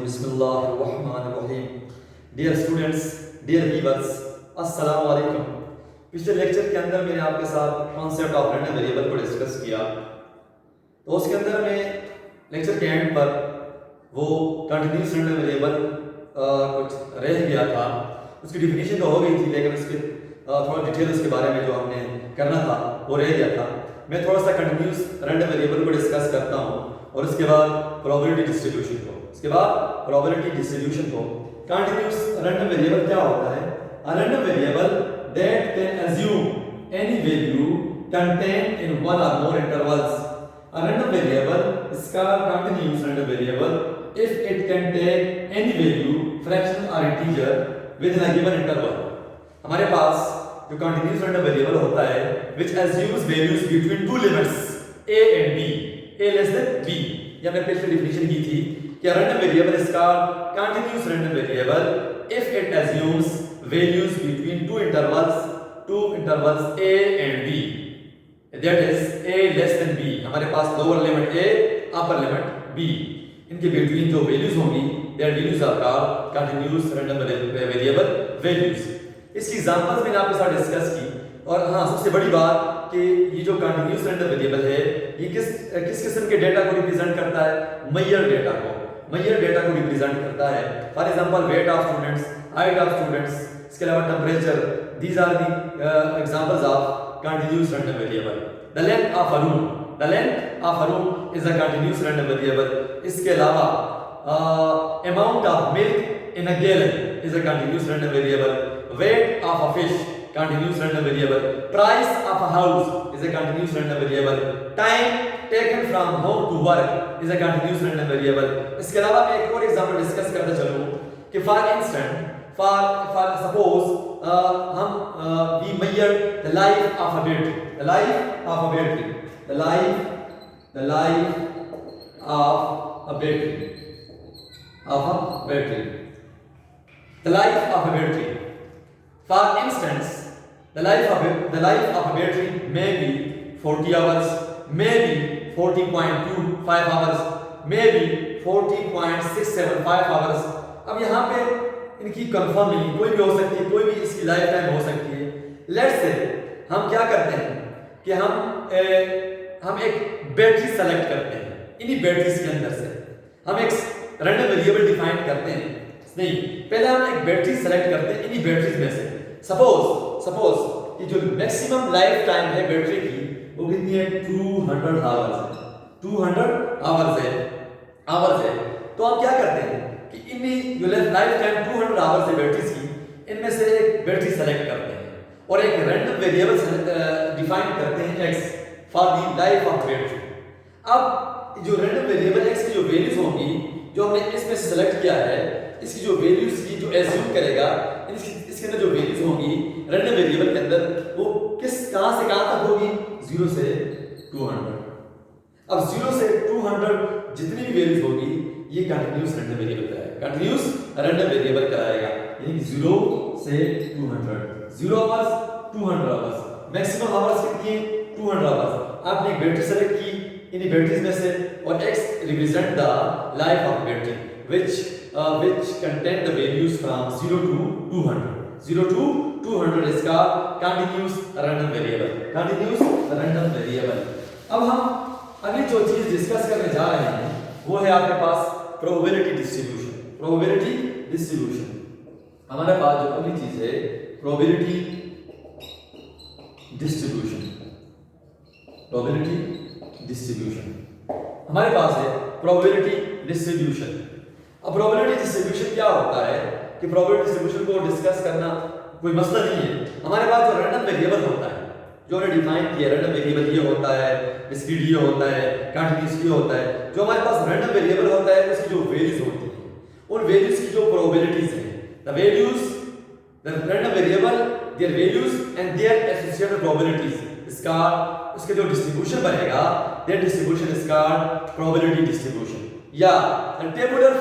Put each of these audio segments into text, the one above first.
बिस्मिल्लाहिर्रहमानिर्रहीम। Dear students, dear viewers, अस्सलाम वालेकुम। पिछले लेक्चर के अंदर मैंने आपके साथ कॉन्सेप्ट ऑफ रैंडम वेरिएबल को डिस्कस किया। तो उसके अंदर मैं लेक्चर के एंड पर वो कंटिन्यूस रैंडम वेरिएबल कुछ रह गया था। उसकी डिफिनीशन तो हो गई थी, लेकिन उसके थोड़ा डिटेल उसके बारे में जो हमने करना था वो रह गया था। मैं थोड़ा सा कंटिन्यूस रैंडम वेरिएबल को डिस्कस करता हूँ और उसके बाद प्रोबेबिलिटी डिस्ट्रीब्यूशन को। कंटिन्यूस रैंडम वेरिएबल क्या होता है? अ random variable that can assume any value contained in one और मोर intervals. A random variable is called continuous random variable if it can take any value, fraction or integer within a given interval. हमारे पास जो continuous random variable होता है which assumes values between two limits a and b, a less than b। ये हमने पिछले definition की थी कि a random variable is called continuous random variable if it assumes values between two intervals a and b, that is a less than b। हमारे पास lower limit a, upper limit b, इनके between जो values होंगी that values are called continuous random variable values. इसकी examples मैंने आपके साथ discuss की। और हाँ, सबसे बड़ी बात कि ये जो कंटीन्यूअस रैंडम वेरिएबल है ये किस किस्म के डेटा को रिप्रेजेंट करता है? मैयर डेटा को रिप्रेजेंट करता है। For example weight of students, height of students, इसके अलावा temperature, these are the examples of continuous random variable. The length of a room is a continuous random variable. इसके अलावा amount of milk in a gallon is a continuous random variable. Weight of a fish, continuous random variable. Price of a house is a continuous random variable. Time taken from home to work is a continuous random variable. इसके अलावा मैं एक और example discuss करते चलूं कि for suppose हम we measure the life of a battery, the life of a battery for instance the life of a battery may be 40 hours, maybe 40.25 hours, maybe 40.675 hours। अब यहाँ पे इनकी कंफर्म नहीं, कोई भी हो सकती है, कोई भी इसकी लाइफ टाइम हो सकती है। लेट्स से हम क्या करते हैं कि हम एक बैटरी सेलेक्ट करते हैं। इन्हीं बैटरीज के अंदर से हम एक रैंडम वेरिएबल डिफाइन करते हैं। नहीं, पहले हम एक बैटरी सेलेक्ट करते हैं इन्हीं बैटरीज में से। सपोज कि जो मैक्सिमम लाइफ टाइम है बैटरी की वो कितनी है? 200 आवर्स है। तो हम क्या करते हैं कि इन्हीं जो लाइफ टाइम 200 आवर्स है बैटरीज की, इनमें से एक बैटरी सेलेक्ट करते हैं और एक रैंडम वेरिएबल डिफाइन करते हैं x for the life of battery. अब जो रैंडम वेरिएबल x की जो वैल्यूज होंगी जो हमने इसमें सेलेक्ट किया है, इसकी जो वैल्यूज की जो एज्यूम करेगा, इसके अंदर जो वैल्यूज होंगी रैंडम वेरिएबल के अंदर वो कहां से कहां तक होगी? 0 से 200। अब 0 से 200 जितनी भी वैल्यूज होगी ये कंटीन्यूअस रैंडम वेरिएबल कराएगा। यानी 0 से 200, 0 आवर्स 200 आवर्स, मैक्सिमम आवर्स कितनी है? 200 आवर्स। आपने एक बैटरी सेलेक्ट की इन्हीं बैटरीज में से और x represent the life of battery which contain the values from 0 to 200 is called continuous random variable। अब हम अगली जो चीज डिस्कस करने जा रहे हैं वो है आपके पास प्रोबेबिलिटी डिस्ट्रीब्यूशन। हमारे पास जो अगली चीज है प्रोबेबिलिटी डिस्ट्रीब्यूशन। हमारे पास है प्रोबेबिलिटी डिस्ट्रीब्यूशन। अब प्रोबेबिलिटी डिस्ट्रीब्यूशन क्या होता है कि प्रोबेबिलिटी डिस्ट्रीब्यूशन को डिस्कस करना कोई मसला नहीं है। हमारे पास जो रैंडम वेरिएबल होता है जो हमने डिफाइन किया, रैंडम वेरिएबल ये होता है, डिस्क्रीट ये होता है, कंटीन्यूअस ये होता है। जो हमारे पास रैंडम वेरिएबल होता है उसकी जो वैल्यूज होती हैं उन वैल्यूज की जो प्रोबेबिलिटीज हैं, the random variable their values and their associated probabilities, इसका उसके जो डिस्ट्रीब्यूशन बनेगा that distribution is called probability distribution. या the tabular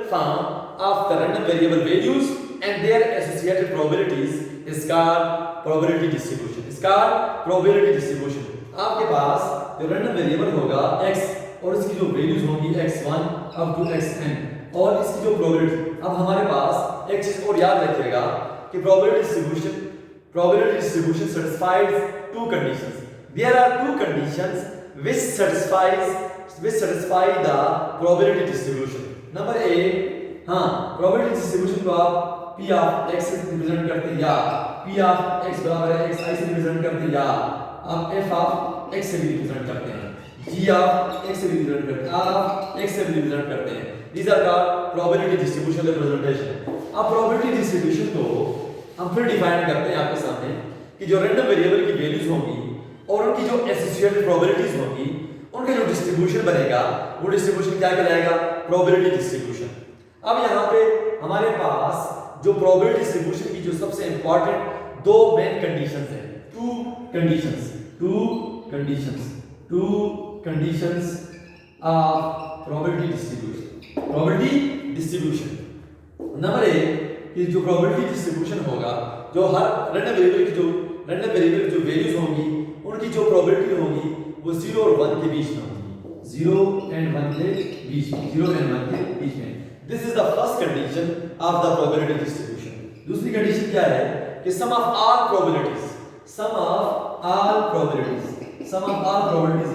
form of the random variable values and their associated probabilities is called probability distribution. आपके पास जो random variable होगा x और इसकी जो वैल्यूज होंगी x1 अप टू xn और इसकी जो प्रोबेबिलिटी। अब हमारे पास एक चीज और याद रखिएगा कि probability distribution satisfies two conditions. There are two conditions which satisfy the probability distribution. Number A, हाँ probability distribution को आप P of x से रिप्रेजेंट करते हैं या P of x बराबर है xi से रिप्रेजेंट करते हैं या आप F of x से भी रिप्रेजेंट करते हैं, G of x से भी रिप्रेजेंट करते हैं, R of x से भी रिप्रेजेंट करते हैं। These are called probability distribution representation. अब probability distribution को हम फिर डिफाइन करते हैं आपके सामने कि जो रैंडम वेरिएबल की वैल्यूज होंगी और उनकी जो एसोसिएटेड प्रोबेबिलिटीज होंगी उनका जो डिस्ट्रीब्यूशन बनेगा वो डिस्ट्रीब्यूशन क्या कहलाएगा? Probability distribution. अब यहाँ पे हमारे पास जो प्रोबेबिलिटी डिस्ट्रीब्यूशन की जो सबसे इंपॉर्टेंट दो मेन कंडीशंस हैं, to conditions of probability distribution. Number एक कि जो प्रोबेबिलिटी डिस्ट्रीब्यूशन होगा, जो हर रैंडम वेरिएबल की जो वैल्यूज होंगी उनकी जो प्रोबेबिलिटी होगी वो 0 और 1 के बीच में होगी, 0 and 1 के बीच में। This is the first condition of the probability distribution. दूसरी कंडीशन क्या है कि sum of all probabilities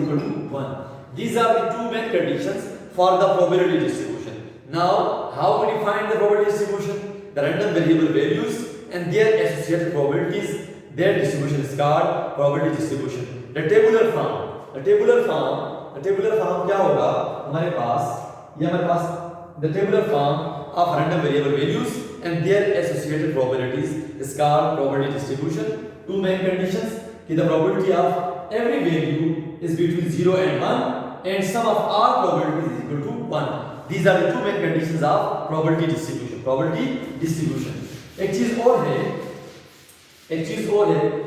equal to 1। These are the two main conditions for the probability distribution. Now, how we define the probability distribution? The random variable values and their associated probabilities, their distribution is called probability distribution. The tabular form क्या होगा हमारे पास the tabular form of random variable values and their associated probabilities is called probability distribution. Two main conditions कि the probability of every value is between 0 and 1 and sum of all probabilities is equal to 1. These are the two main conditions of probability distribution. एक चीज और है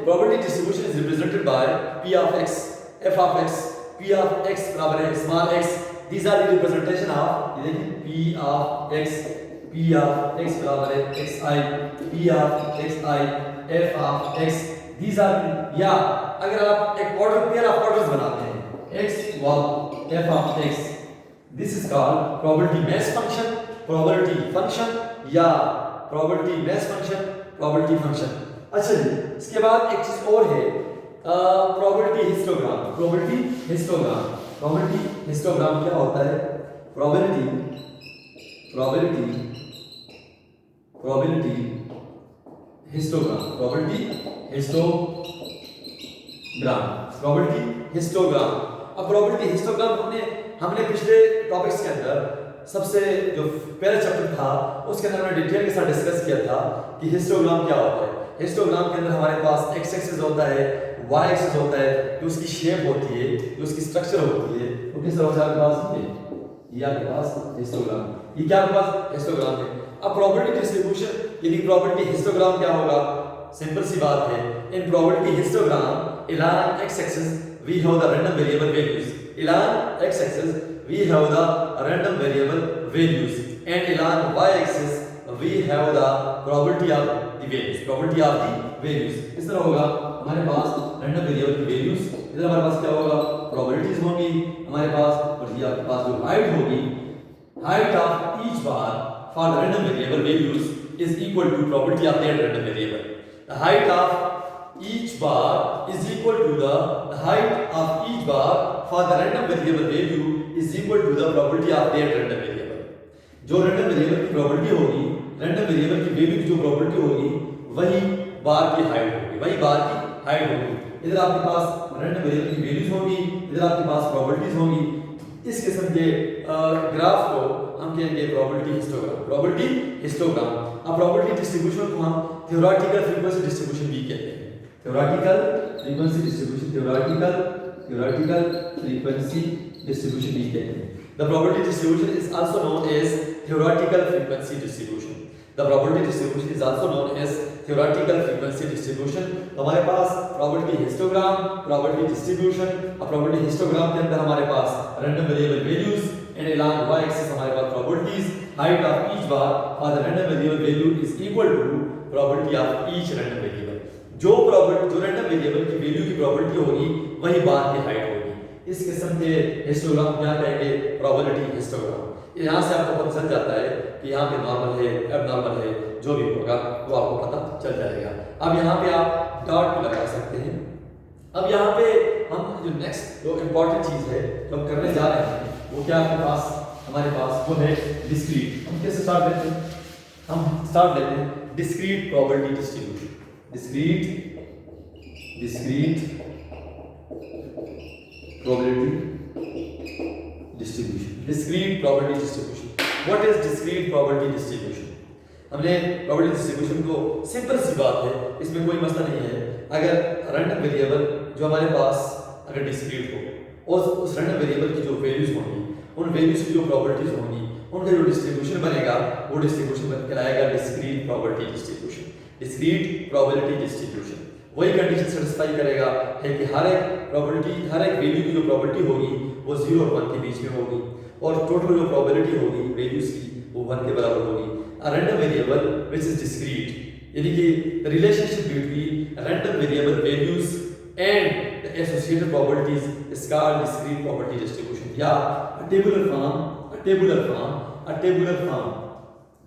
probability distribution is represented by P of x, F of x, P of x बराबर है small x. These are the representation of, ये देखिए P of x बराबर है xi, P of xi, F of x. These are या अगर आप एक पेयर ऑफ ऑर्डर्स बनाते हैं x y f of x, this is called probability mass function, probability function या probability mass function, probability function. अच्छा जी, इसके बाद एक चीज और है probability histogram क्या होता है? probability histogram। अब probability histogram हमने पिछले टॉपिक्स के अंदर सबसे जो पहला चैप्टर था उसके अंदर हमने डिटेल के साथ डिस्कस किया था कि हिस्टोग्राम क्या होता है। हिस्टोग्राम के अंदर हमारे पास x एक्सिस होता है, y एक्सिस होता है, जो उसकी शेप होती है, जो उसकी स्ट्रक्चर होती है, वो किस तरह से आपके पास ये आपके पास हिस्टोग्राम, ये क्या आपके पास हिस्टोग्राम है। अब प्रोबेबिलिटी डिस्ट्रीब्यूशन, यदि प्रोबेबिलिटी हिस्टोग्राम क्या होगा? सिंपल सी बात है, इन probability histogram along x axis we have the random variable values, along x axis we have the random variable values and along y axis we have the probability of the values। इस तरह होगा हमारे पास random variable की values, इधर हमारे पास क्या होगा? probabilities होंगी हमारे पास, और ये आपके पास जो height होगी, height of each bar for the random variable values is equal to probability of that random variable. The height of each bar is equal to the height of each bar for the random variable value is equal to the probability of that random variable। जो random variable की probability होगी, random variable की value की जो probability होगी वही बार की height होगी, इधर आपके पास random variable की values होंगी, इधर आपके पास probabilities होंगी। इस किस्म के ग्राफ को हम कहेंगे probability histogram। अब probability distribution को हम theoretical frequency distribution भी कहते हैं। theoretical frequency distribution भी कहते हैं। The probability distribution is also known as theoretical frequency distribution। The probability distribution is also known as theoretical frequency distribution। तो हमारे पास probability histogram, probability distribution। अब probability histogram के अंदर हमारे पास random variable values and along y axis हमारे पास probabilities, height of each bar for the random variable value is equal to probability of each random variable। जो random variable की value की probability होगी वही बार की हाइट होगी। इस किस्म के हिस्टोग्राम क्या कहेंगे, प्रोबेबिलिटी हिस्टोग्राम। यहाँ से आपको पता चल जाता है कि यहाँ पे नॉर्मल है, एबनॉर्मल है, जो भी होगा वो आपको पता चल जाएगा। अब यहाँ पे आप डॉट भी लगा सकते हैं। अब यहाँ पे हम जो नेक्स्ट जो इम्पोर्टेंट चीज़ है जो हम करने जा रहे हैं वो क्या आपके पास, हमारे पास वो है डिस्क्रीट। हम कैसे स्टार्ट लेते हैं, हम स्टार्ट लेते हैं discrete probability distribution. Discrete probability distribution, discrete probability distribution. What is discrete probability distribution? हमने probability distribution को सिंपल सी बात है, इसमें कोई मसला नहीं है। अगर रैंडम वेरिएबल जो हमारे पास अगर डिस्क्रीट हो और उस रैंडम वेरिएबल की जो वैल्यूज होंगी, उन वैल्यूज की जो प्रोबेबिलिटीज होंगी, उनका जो डिस्ट्रीब्यूशन बनेगा वो डिस्ट्रीब्यूशन बन कहलाएगा discrete probability distribution. Discrete probability distribution वही कंडीशन सेटिस्फाई करेगा है कि हर एक प्रोबेबिलिटी, हर एक वैल्यू की जो प्रोबेबिलिटी होगी वो 0 और 1 के बीच में होगी और टोटल जो प्रोबेबिलिटी होगी वैल्यूज की वो 1 के बराबर होगी। अ random variable which is discrete यानी कि the relationship between random variable values and the associated probabilities is called discrete probability distribution या a tabular form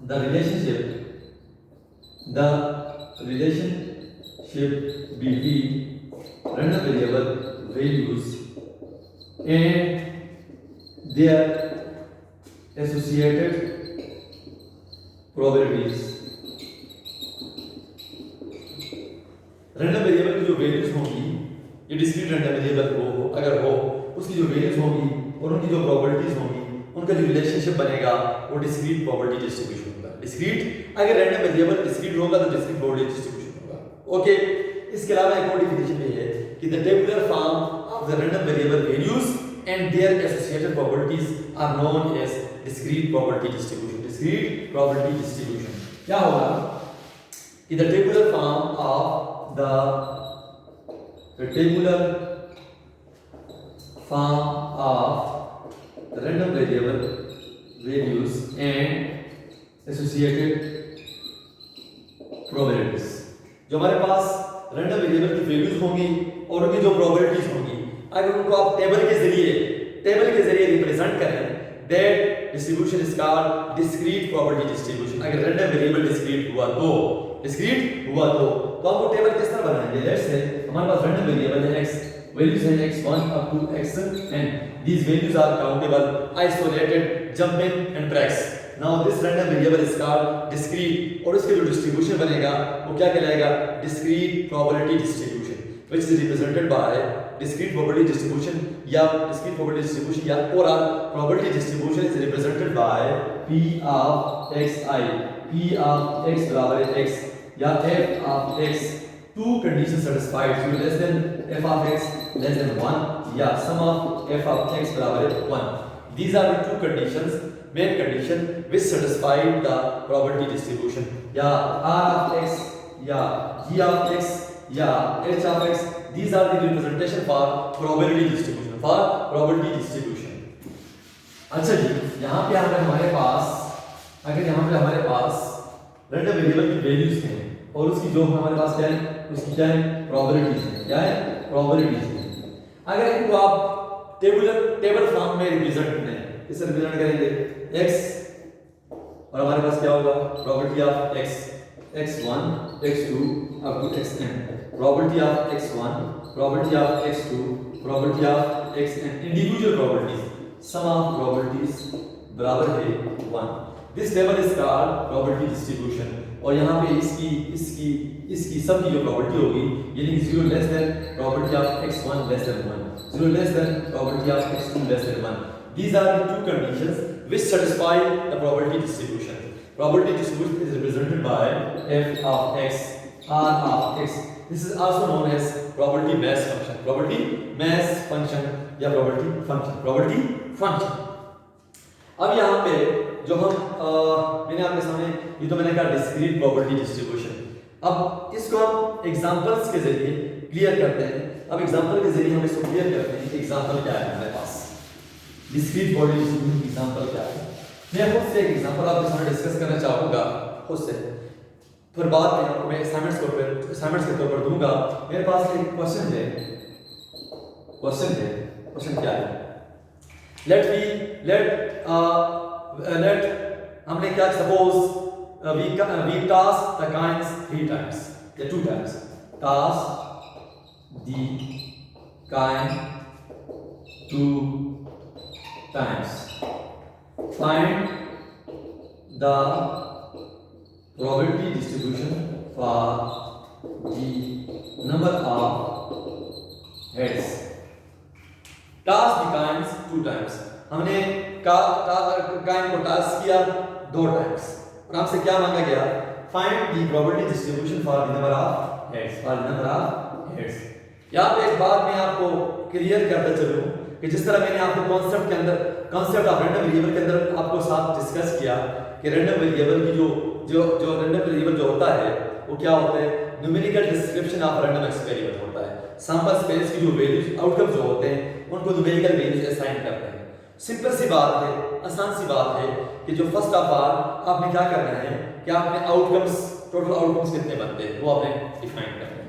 the relationship between random variable values and their associated probabilities। Random variable की जो values होंगी, ये discrete random variable हो अगर हो, उसकी जो वैल्यूज होंगी और उनकी जो प्रोबेबिलिटीज होंगी, उनका जो रिलेशनशिप बनेगा वो डिस्क्रीट प्रोबेबिलिटी डिस्ट्रीब्यूशन होगा। डिस्क्रीट अगर रैंडम वेरिएबल डिस्क्रीट होगा तो डिस्क्रीट प्रोबेबिलिटी डिस्ट्रीब्यूशन होगा। ओके, इसके अलावा एक और डिफिनेशन भी है कि the tabular form of the random variable values and their associated probabilities are known as discrete probability distribution. Discrete probability distribution क्या होगा कि the tabular form of the tabular form of random variable values and associated probabilities। जो हमारे पास random variable की values होंगी और उनकी जो प्रोबेबिलिटीज होंगी, अगर उनको आप टेबल के जरिए रिप्रेजेंट करें, that distribution is called discrete probability distribution. अगर रैंडम वेरिएबल डिस्क्रीट हुआ तो आप वो टेबल किस तरह बनाएंगे? लेट्स से हमारे पास रैंडम वेरिएबल है x, वैल्यूज हैं x1 up to xn, these values are countable, isolated, jump in and tracks। now this random variable is called discrete और इसके जो डिस्ट्रीब्यूशन बनेगा वो क्या कहलाएगा? discrete probability distribution which is represented by discrete probability distribution या discrete probability distribution या overall probability distribution is represented by p of xi, p of x बराबर है x या f of x, two conditions satisfied, so less than f of x less than 1 या sum of f of x बराबर है 1। these are the two conditions, main condition which satisfy the probability distribution या r of x या g of x या h of x, these are the representation for probability distribution। अच्छा जी, यहाँ पे अगर हमारे पास रैंडम वेरिएबल की वैल्यूज हैं और उसकी जो हमारे पास क्या है, उसकी क्या है? प्रोबेबिलिटीज है। क्या है? प्रोबेबिलिटीज है। अगर इनको आप टेबल फॉर्म में रिप्रेजेंट करें, किससे रिप्रेजेंट करेंगे? x और हमारे पास क्या होगा? Probability of x, x1 x2 up to xn, probability of x1, probability of x2, probability of xn, individual probabilities, sum of probabilities बराबर है 1। This table is called probability distribution और यहाँ पे इसकी सब की जो प्रोबेबिलिटी होगी यानी कि 0 less than probability of x1 less than 1, 0 less than probability of x2 less than 1। these are the two conditions which satisfy the probability distribution। probability distribution is represented by f of x, r of x, this is also known as probability mass function, या probability function। अब यहाँ पे जो हम मैंने आपके सामने ये तो मैंने कहा डिस्क्रीट प्रोबेबिलिटी डिस्ट्रीब्यूशन, अब इसको हम एग्जांपल्स के जरिए क्लियर करते हैं। अब एग्जांपल के जरिए हम इसको क्लियर करते हैं कि एग्जांपल क्या है हमारे पास, डिस्क्रीट प्रोबेबिलिटी डिस्ट्रीब्यूशन की एग्जांपल क्या है। मैं खुद से एक एग्जांपल आपके सामने डिस्कस करना चाहूंगा खुद से, फिर बाद में आपको मैं असाइनमेंट्स के तौर पर दूंगा। मेरे पास एक क्वेश्चन है क्वेश्चन क्या है? लेट हमने क्या suppose we tossed the coins 3 times या 2 times. Task the kind 2 times. Find the probability distribution for the number of heads. Task the kinds 2 times. हमने काइन को टास्क किया 2 times और आपसे क्या मांगा गया? Find the probability distribution for the number of heads. For the number of heads. यहाँ पे एक बात मैं आपको क्लियर करता चलूं कि जिस तरह मैंने आपको कॉन्सेप्ट के अंदर कांसेप्ट ऑफ रैंडम वेरिएबल के अंदर आपको साथ डिस्कस किया कि रैंडम वेरिएबल की जो रैंडम वेरिएबल जो होता है वो क्या होता है? Numerical description of random experiment होता है. सैंपल स्पेस की जो वैल्यूज आउटकम जो होते हैं उनको न्यूमेरिकल वैल्यूज असाइन करते हैं. सिंपल सी बात है, आसान सी बात है कि जो फर्स्ट ऑफ ऑल आपने क्या करना है कि आपने आउटकम्स, टोटल आउटकम्स कितने बनते हैं वो आपने डिफाइन करना है.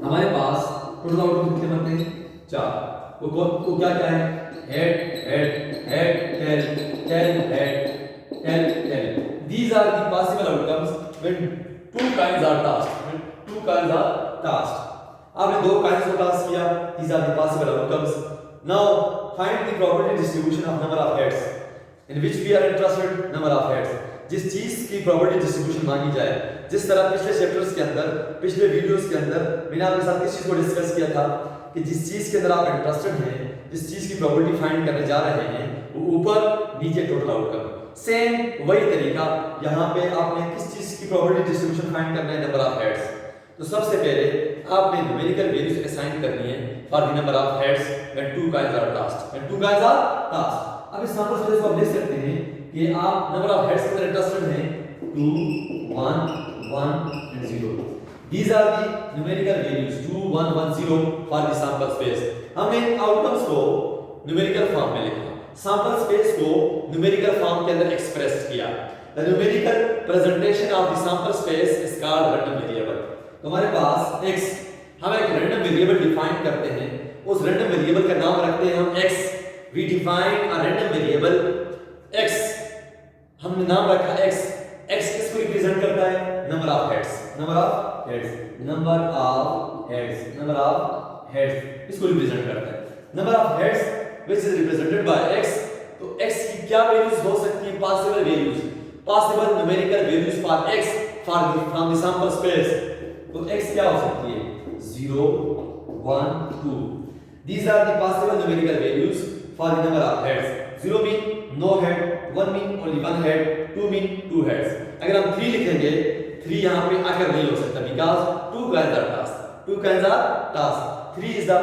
हमारे पास टोटल आउटकम कितने बनते हैं? 4. वो क्या क्या है? Head head head tail head. These are the possible outcomes when 2 kinds are tasked. आपने 2 kinds को टास्क किया. These are the possible outcomes. Now find the probability distribution of number of heads in which we are interested. Number of heads. जिस चीज की probability distribution मांगी जाए, जिस तरह पिछले चैप्टर्स के अंदर, पिछले वीडियोस के अंदर मैंने आपके साथ किस चीज को डिस्कस किया था कि जिस चीज के अंदर आप इंटरेस्टेड हैं, जिस चीज की probability फाइंड करने जा रहे हैं, वो ऊपर नीचे टोटल आउटकम. सेम वही तरीका यहाँ पे आपने किस चीज की probability distribution फाइंड करना है? Number of heads. तो सबसे पहले आपने न्यूमेरिकल वैल्यूज असाइन करनी है for the number of heads when 2 kinds are tasked. अब इस सैंपल स्पेस को आप देख सकते हैं कि आप नंबर ऑफ हेड्स के अंदर इंटरेस्टेड हैं 2 1 1 and 0. These are the numerical values 2 1 1 0 for the sample space. हमने आउटकम्स को न्यूमेरिकल फॉर्म में लिखा, सैंपल स्पेस को न्यूमेरिकल फॉर्म के अंदर एक्सप्रेस किया. The numerical presentation of the sample space is called random variable. तो हमारे पास x, हम एक रैंडम वेरिएबल डिफाइन करते हैं, उस रैंडम वेरिएबल का नाम रखते हैं हम x. We define a random variable x, हमने नाम रखा x. x किसको रिप्रेजेंट करता है? Number of heads. इसको रिप्रेजेंट करता है. Number of heads which is represented by x. तो x की क्या वैल्यूज हो सकती हैं? Possible values, possible numerical values for x from the sample space. तो x क्या हो सकती है? 0 1 2. These are the possible numerical values for the number of heads. 0 mean no head, 1 mean only one head, 2 mean 2 heads. अगर हम 3 लिखेंगे, 3 यहाँ पे आकर नहीं हो सकता because 2 kinds are tasked. 3 is the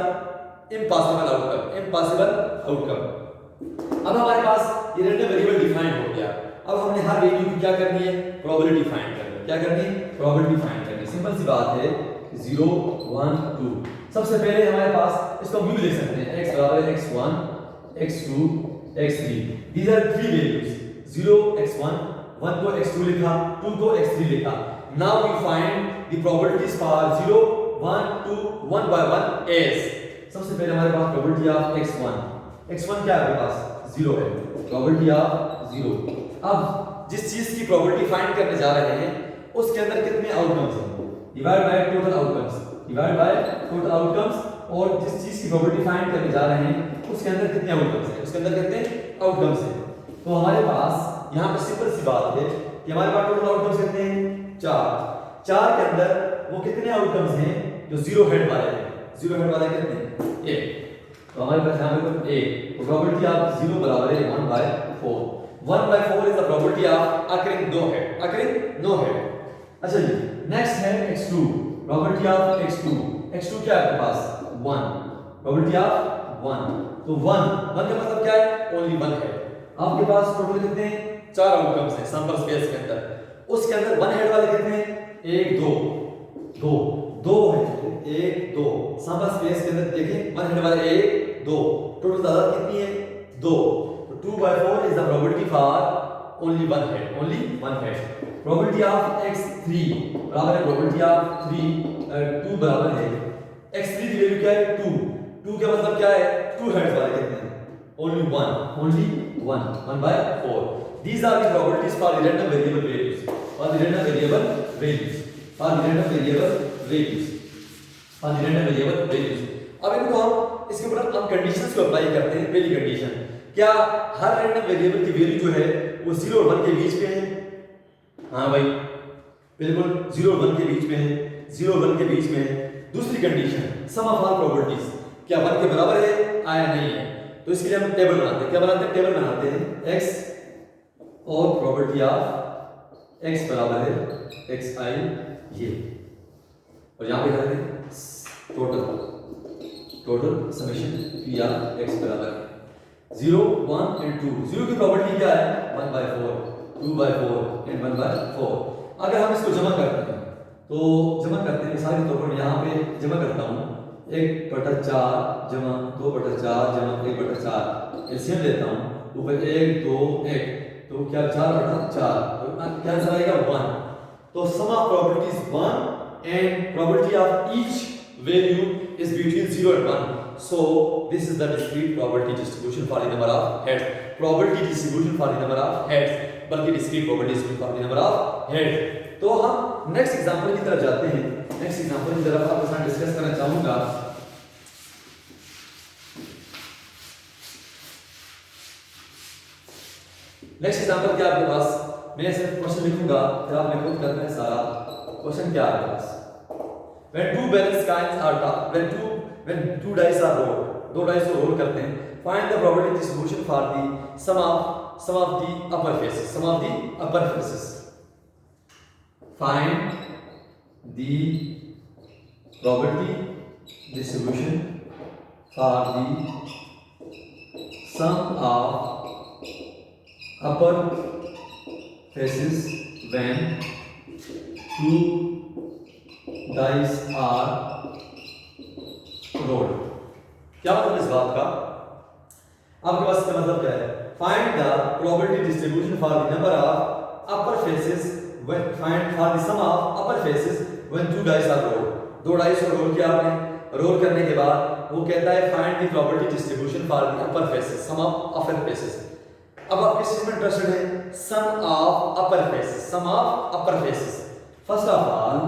impossible outcome. अब हमारे पास ये रैंडम वेरिएबल डिफाइन हो गया. अब हमने हर वैल्यू की क्या करनी है? प्रोबेबिलिटी फाइंड करनी है. क्या करनी है? प्रोबेबिलिटी फाइंड करनी है. सिंपल सी बात है 0 1 2. सबसे पहले हमारे पास इसको हम भी लिख सकते हैं x बराबर है x1 x2 x3. These are 3 values 0 x1, 1 को x2 लिखा, 2 को x3 लिखा. Now we find the probabilities for 0 1 2 1 by 1 is. सबसे पहले हमारे पास प्रोबेबिलिटी ऑफ x1 क्या है? आपके पास 0 है. Probability of 0. अब जिस चीज की प्रोबेबिलिटी फाइंड करने जा रहे हैं उसके अंदर कितने आउटकम्स हैं? Divide by total outcomes. और जिस चीज की प्रोबेबिलिटी फाइंड करने जा रहे हैं उसके अंदर कितने आउटकम्स हैं? तो हमारे पास यहाँ पे सिंपल सी बात है कि हमारे पास टोटल आउटकम्स कितने हैं? 4 के अंदर वो कितने आउटकम्स हैं जो 0 हेड वाले हैं? 0 हेड वाले कितने हैं? 1. तो हमारे पास यहाँ पे 1. तो प्रोबेबिलिटी ऑफ 0 बराबर है 1/4. 1/4 is the probability of occurring no head. अच्छा जी, नेक्स्ट है x2. प्रोबेबिलिटी ऑफ x2 क्या है आपके पास? 1. Probability of 1. तो 1 का मतलब क्या है? ओनली 1 है. आपके पास टोटल कितने हैं? 4 आउटकम्स हैं सैंपल स्पेस के अंदर. उसके अंदर 1 हेड वाले कितने हैं? 1 2 है. 1 2 सैंपल स्पेस के अंदर देखें 1 हेड वाले 1 2. टोटल तादाद कितनी है? 2. तो 2/4 is the probability for only one head. Probability of x3 बराबर है probability of 2 बराबर है x3 की वैल्यू क्या है 2, 2 का मतलब क्या है 2 हेड्स वाले कितने हैं only 1 1/4. These are the properties for the random variable values. For the random variable values. अब इनको हम इसके ऊपर हम कंडीशंस को अप्लाई करते हैं। पहली कंडीशन, क्या हर रैंडम वेरिएबल की वैल्यू जो है वो 0 और 1 के बीच में है? हाँ भाई बिल्कुल 0 और 1 के बीच में है, 0 और 1 के बीच में है। दूसरी condition, sum of all properties, क्या 1 के बराबर है आया नहीं है? तो इसके लिए हम टेबल बनाते हैं। क्या बनाते हैं? टेबल बनाते हैं x और प्रॉपर्टी ऑफ x बराबर है xi ये, और यहां पे करते हैं total summation p of x बराबर 0 1 एंड 2। 0 की प्रॉपर्टी क्या है 1/4, 2/4 एंड 1/4। अगर हम इसको जमा करते हैं तो मिसाल के तौर पर यहाँ पे जमा करता हूँ 1/4 जमा 2/4 जमा 1/4, एलसीएम लेता हूँ ऊपर 1 2 1 तो क्या 4/4, तो क्या आंसर आएगा 1। तो sum of properties 1 and property of each value is between 0 and 1. So this is the discrete probability distribution for the number of heads. Probability distribution for the number of heads, बल्कि discrete probability distribution for the number of heads. तो हम next example की तरफ जाते हैं। Next example की तरफ आपके साथ डिस्कस करना चाहूंगा। नेक्स्ट एग्जांपल क्या आपके पास, मैं सिर्फ क्वेश्चन लिखूंगा फिर आपने खुद करना है सारा। क्वेश्चन क्या है आपके पास, when two balanced coins are tossed, when two dice are rolled, दो डाइस को रोल करते हैं, find the probability distribution for the sum of the upper faces. Find the probability distribution for the sum of upper faces when two dice are rolled. क्या मतलब इस बात का? आपके पास इसका मतलब क्या है? Find the probability distribution for the number of upper faces when for the sum of upper faces when two dice are rolled. दो डाइस को रोल किया आपने, रोल करने के बाद वो कहता है find the probability distribution for the upper faces, sum of upper faces. अब आप किस चीज में इंटरेस्टेड हैं? sum of upper faces. First of all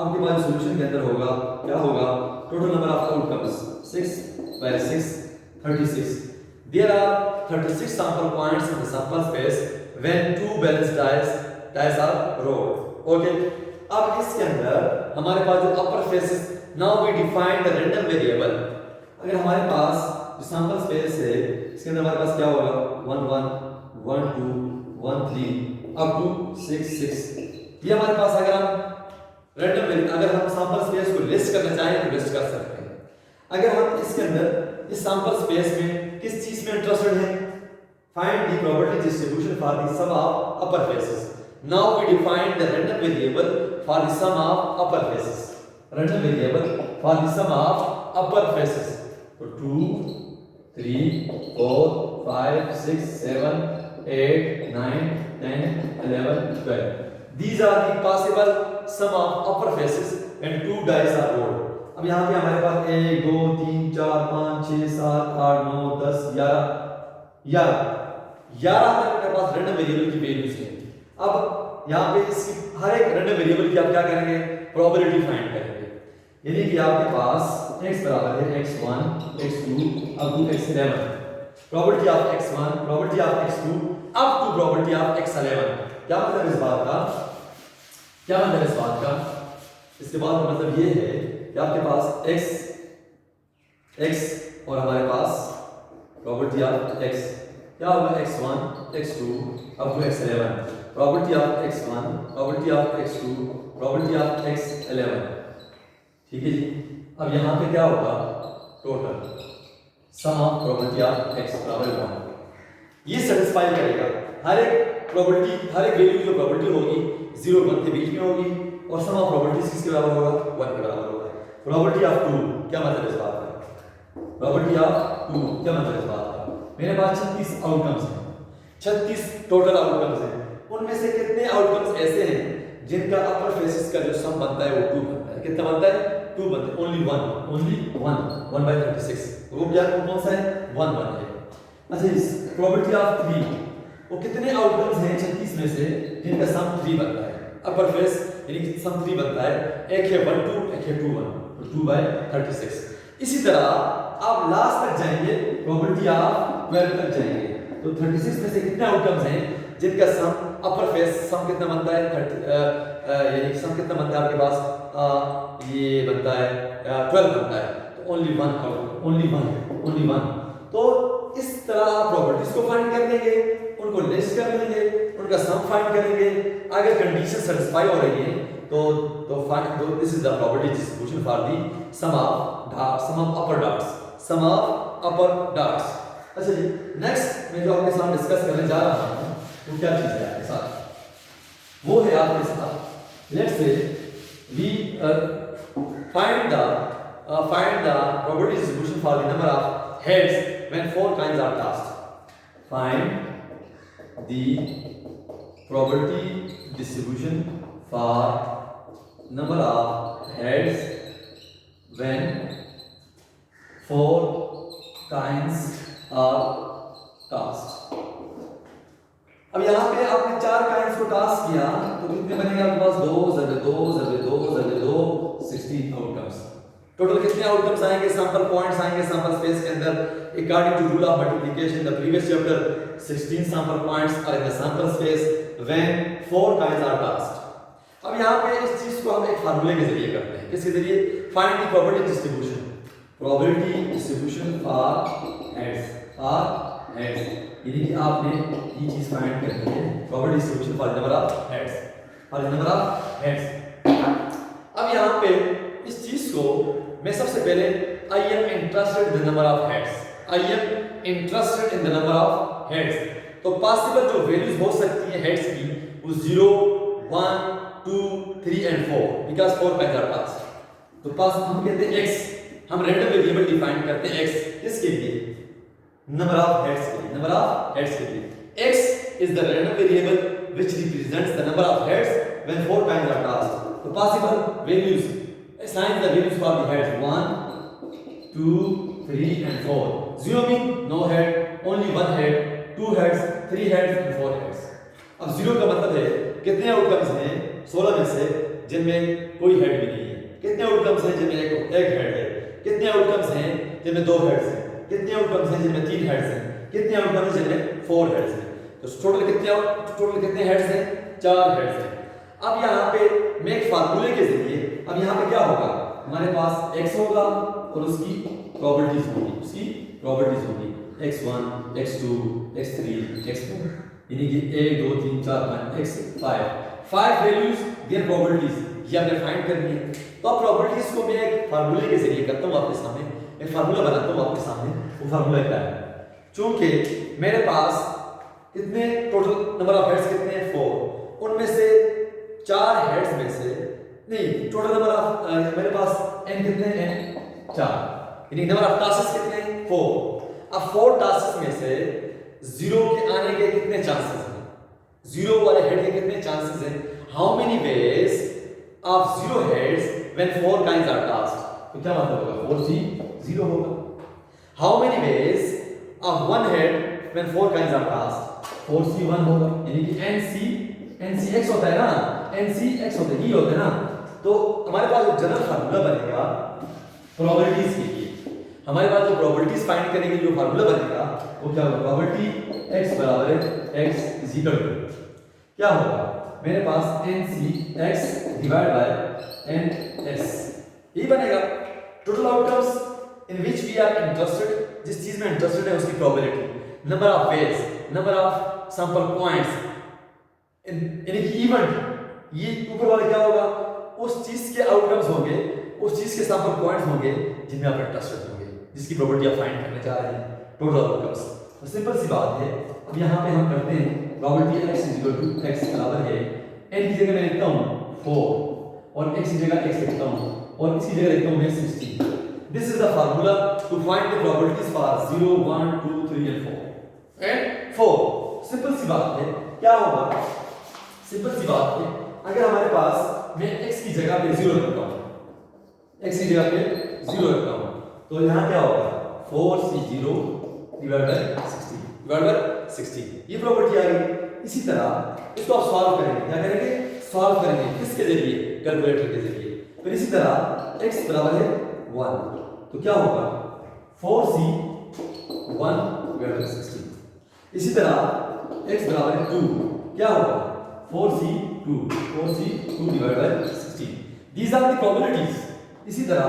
आपके पास सॉल्यूशन के अंदर होगा क्या होगा, total number of outcomes 6/6 36. There are 36 sample points in the sample space when two balanced dice are rolled. Okay, अब इसके अंदर हमारे पास जो upper faces, now we define the random variable. अगर हमारे पास जो sample space है इसके अंदर हमारे पास क्या होगा 1 1 1 2 1 3 up to 6 6। ये हमारे पास अगर हम रैंडम अगर हम सैंपल स्पेस को लिस्ट करना चाहें तो लिस्ट कर सकते हैं। अगर हम इसके अंदर इस सैंपल स्पेस में किस चीज में इंटरेस्टेड हैं, find the probability distribution for the sum of upper faces. Now we define the random variable for the sum of upper faces, random variable for the sum of upper faces. तो 2 3 4 5 6 7 8 9 10 11 12, these are the possible sum of upper faces when two dice are rolled. अब यहाँ पे हमारे पास 1 2 3 4 5 6 7 8 9 10 11 हमारे पास random variable की values हैं। अब यहाँ पे इसकी हर एक रैंडम वेरिएबल की आप क्या करेंगे, प्रोबेबिलिटी फाइंड करेंगे। यानी कि आपके पास x बराबर है x1 x2 up to x11, probability of x1 probability of x2 up to probability of x11। क्या मतलब इस बात का, इसके बाद का मतलब ये है कि आपके पास x और हमारे पास प्रोबेबिलिटी ऑफ x क्या होगा x1 x2 up to x11, probability of x1 probability of x2 probability of x11। ठीक है जी। अब यहाँ पे क्या होगा, total sum of probability of x बराबर 1। ये सेटिस्फाई करेगा हर एक प्रोबेबिलिटी, हर एक वैल्यू जो प्रोबेबिलिटी होगी 0 और 1 के बीच में होगी, और सम ऑफ प्रोबेबिलिटीज किसके बराबर होगा 1 के बराबर होगा। प्रोबेबिलिटी ऑफ 2 क्या मतलब इस बात का, प्रोबेबिलिटी ऑफ 2 क्या मतलब इस बात का, मेरे पास 36 आउटकम्स हैं, 36 टोटल आउटकम्स हैं। उनमें से कितने आउटकम्स ऐसे हैं जिनका अपर फेसेस का जो सम बनता है वो 2 बनता है, कितना बनता है 2 बनते हैं, ओनली वन 1/36। वो क्या कौन सा है? 1 1 है। अच्छा इस प्रोबेबिलिटी ऑफ 3, वो कितने आउटकम्स हैं 36 में से जिनका सम 3 बनता है? अपर फेस यानी कि सम 3 बनता है, एक है 1 2, एक है 2 1, तो 2/36। इसी तरह आप लास्ट तक जाएंगे, प्रोबेबिलिटी ऑफ 12 तक जाएंगे, तो 36 में से कितने आउटकम्स हैं जिनका सम अपर फेस सम कितना बनता है? यानी सम कितना बनता है आपके पास? ये बनता है 12 बनता है, तो only one outcome, only one. तो इस तरह आप प्रॉपर्टीज को फाइंड कर लेंगे, उनको लिस्ट कर लेंगे, उनका सम फाइंड करेंगे। अगर कंडीशन सेटिस्फाई हो रही है तो फाइंड दो this is the probability distribution for the sum of upper dots, sum of upper dots. अच्छा जी, नेक्स्ट मैं जो आपके साथ डिस्कस करने जा रहा हूं वो क्या चीज है आपके साथ? वो है आपके साथ, let's say we find the probability distribution for the number of heads when 4 coins are tossed. Find the probability distribution for number of heads when 4 coins are tossed. अब यहाँ पे आपने 4 कॉइन्स को टॉस किया तो कितने बनेंगे आपके पास? 2 ज़रे 2 ज़रे 2 ज़रे 2 16 आउटकम्स। टोटल कितने आउटकम्स आएंगे? सैंपल पॉइंट्स आएंगे सैंपल स्पेस के अंदर according to rule of multiplication in the previous chapter. 16 sample points are in the sample space when 4 coins are tossed. अब यहाँ पे इस चीज को हम एक फार्मूले के जरिए करते हैं। किसके जरिए? Find the probability distribution for heads, यानी कि आपने ये चीज फाइंड करनी है, probability distribution for number of heads. अब यहाँ पे इस चीज को मैं सबसे पहले I am interested in the number of heads, तो पॉसिबल जो वैल्यूज हो सकती है हेड्स की वो 0 1 2 3 एंड 4, बिकॉज़ 4 का आर पास। तो पास हम कहते हैं x, हम रैंडम वेरिएबल डिफाइन करते हैं x किसके लिए? नंबर ऑफ हेड्स के लिए। x is the random variable which represents the number of heads when 4 coins are tossed. So possible values, assign the values for the heads 1 2 3 and 4. 0 means no head, only one head, 2 heads, 3 heads and 4 heads. अब 0 का मतलब है कितने outcomes हैं 16 में से जिनमें कोई हेड भी नहीं है, कितने आउटकम्स हैं जिनमें एक हेड है, कितने आउटकम्स हैं जिनमें 2 हेड्स हैं, कितने आउटकम्स हैं जिनमें 3 हेड्स हैं, कितने आउटकम्स हैं जिनमें 4 हेड्स हैं। तो टोटल कितने हेड्स हैं? 4 हेड्स हैं। अब यहाँ पे मैं एक फार्मूले के जरिए, अब यहाँ पे क्या होगा? हमारे पास x होगा और उसकी प्रोबेबिलिटीज होगी x1 x2 x3 x4, यानी कि 1 2 3 4 5 x5 वैल्यूज देयर प्रोबेबिलिटीज ये हमने फाइंड करनी है। तो अब प्रोबेबिलिटीज को मैं एक फार्मूले के जरिए करता हूँ आपके सामने, एक फार्मूला बनाता हूँ आपके सामने। वो फार्मूला क्या है? चूंकि मेरे पास कितने टोटल नंबर ऑफ हेड्स कितने हैं? 4, उनमें से 4 हेड्स में से नहीं, टोटल नंबर ऑफ मेरे पास n कितने हैं? 4, यानी नंबर ऑफ टास्क कितने हैं? 4। अब 4 टास्क में से 0 के आने के कितने चांसेस हैं? 0 वाले हेड के कितने चांसेस हैं? How many ways of 0 heads when 4 coins are tossed? तो क्या मतलब होगा? 4c 0 होगा। How many ways of 1 head when 4 coins are tossed? 4c 1 होगा, यानी कि nc x होता है ना, nc x होता है, ये होता है ना। तो हमारे पास एक जनरल फार्मूला बनेगा प्रोबेबिलिटीज के लिए। हमारे पास जो प्रोबेबिलिटीज फाइंड करने के लिए जो फार्मूला बनेगा वो क्या होगा? प्रोबेबिलिटी x बराबर है x इज इक्वल टू क्या होगा? मेरे पास nc x divide by ns, ये बनेगा total outcomes in which we are interested, जिस चीज में इंटरेस्टेड है उसकी probability, number of ways, number of sample points, यानी कि इवेंट। ये ऊपर वाला क्या होगा? उस चीज के आउटकम्स होंगे, उस चीज के सैंपल पॉइंट्स होंगे जिनमें आप इंटरेस्टेड होंगे, जिसकी प्रोबेबिलिटी आप फाइंड करने जा रहे हैं, टोटल आउटकम्स। तो सिंपल सी बात है। अब यहाँ पे हम करते हैं probability x equal to x बराबर है n की जगह मैं लिखता हूँ 4 और x की जगह x लिखता हूँ और इसकी जगह लिखता हूँ मैं 16। This is the formula to find the probabilities for 0 1 2 3 and 4 and 4। Simple सी बात है। क्या होगा? सिंपल सी बात है, अगर हमारे पास मैं x की जगह पे 0 रखता हूँ, x की जगह पे 0 रखता हूं, तो यहां क्या होगा 4c0 डिवाइड बाय 16 ये प्रॉपर्टी आ गई। इसी तरह इसको आप सॉल्व करेंगे, क्या करेंगे सॉल्व करेंगे किसके जरिए कैलकुलेटर के जरिए। फिर इसी तरह x बराबर है 1, तो क्या होगा 4c1 डिवाइड बाय 16। इसी तरह x बराबर है 2, क्या होगा 4c2 divide by 16। These are the probabilities. इसी तरह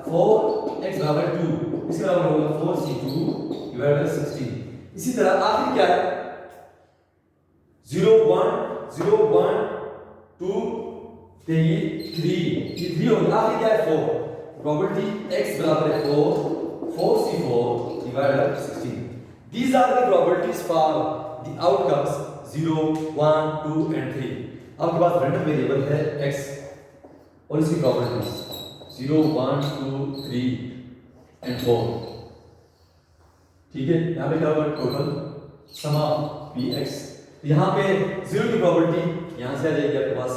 4x बराबर 2, इसके बराबर होगा 4c2 डिवाइड बाय 16। इसी तरह आखिर क्या है 0 1 0 1 2 3 ये 3 होगा, आखिर क्या है 4। प्रोबेबिलिटी x बराबर है 4c4 divide by 16। These are the probabilities for the outcomes 0 1 2 and 3। आपके पास रैंडम वेरिएबल है x और इसकी प्रोबेबिलिटीज 0 1 2 3 and 4। ठीक है, यहाँ पे क्या होगा टोटल सम ऑफ px। यहाँ पे 0 की प्रोबेबिलिटी यहाँ से आ जाएगी, आपके पास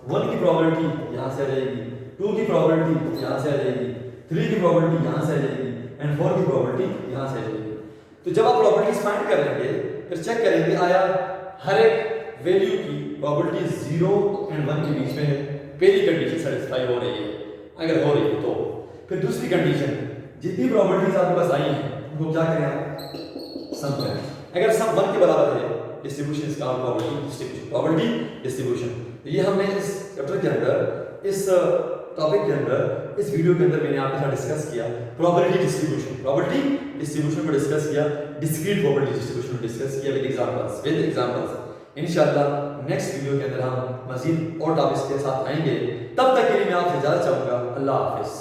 1 की प्रोबेबिलिटी यहाँ से आ जाएगी, 2 की प्रोबेबिलिटी यहाँ से आ जाएगी, 3 की प्रोबेबिलिटी यहाँ से आ जाएगी एंड 4 की प्रोबेबिलिटी यहाँ से आ जाएगी। तो जब आप प्रॉपर्टीज फाइंड कर लेंगे फिर चेक करेंगे आया हर एक वैल्यू की प्रोबेबिलिटी 0 एंड 1 के बीच में पहली कंडीशन सेटिस्फाई हो रही है, अगर हो रही है तो फिर दूसरी कंडीशन जितनी प्रोबेबिलिटीज आपके पास आई हैं उनको क्या करें आप सम करें। अगर सम 1 के बराबर है डिस्ट्रीब्यूशन इसका प्रोबेबिलिटी डिस्ट्रीब्यूशन। तो ये हमने इस चैप्टर के अंदर इस टॉपिक के अंदर इस वीडियो के अंदर मैंने आपके साथ डिस्कस किया प्रोबेबिलिटी डिस्ट्रीब्यूशन को डिस्कस किया, डिस्क्रीट प्रोबेबिलिटी डिस्ट्रीब्यूशन को डिस्कस किया विद एग्जांपल्स। इंशाल्लाह नेक्स्ट वीडियो के अंदर हम मजीद और टॉपिक्स के साथ आएंगे। तब तक के लिए मैं आपसे इजाजत चाहूंगा। अल्लाह हाफिज।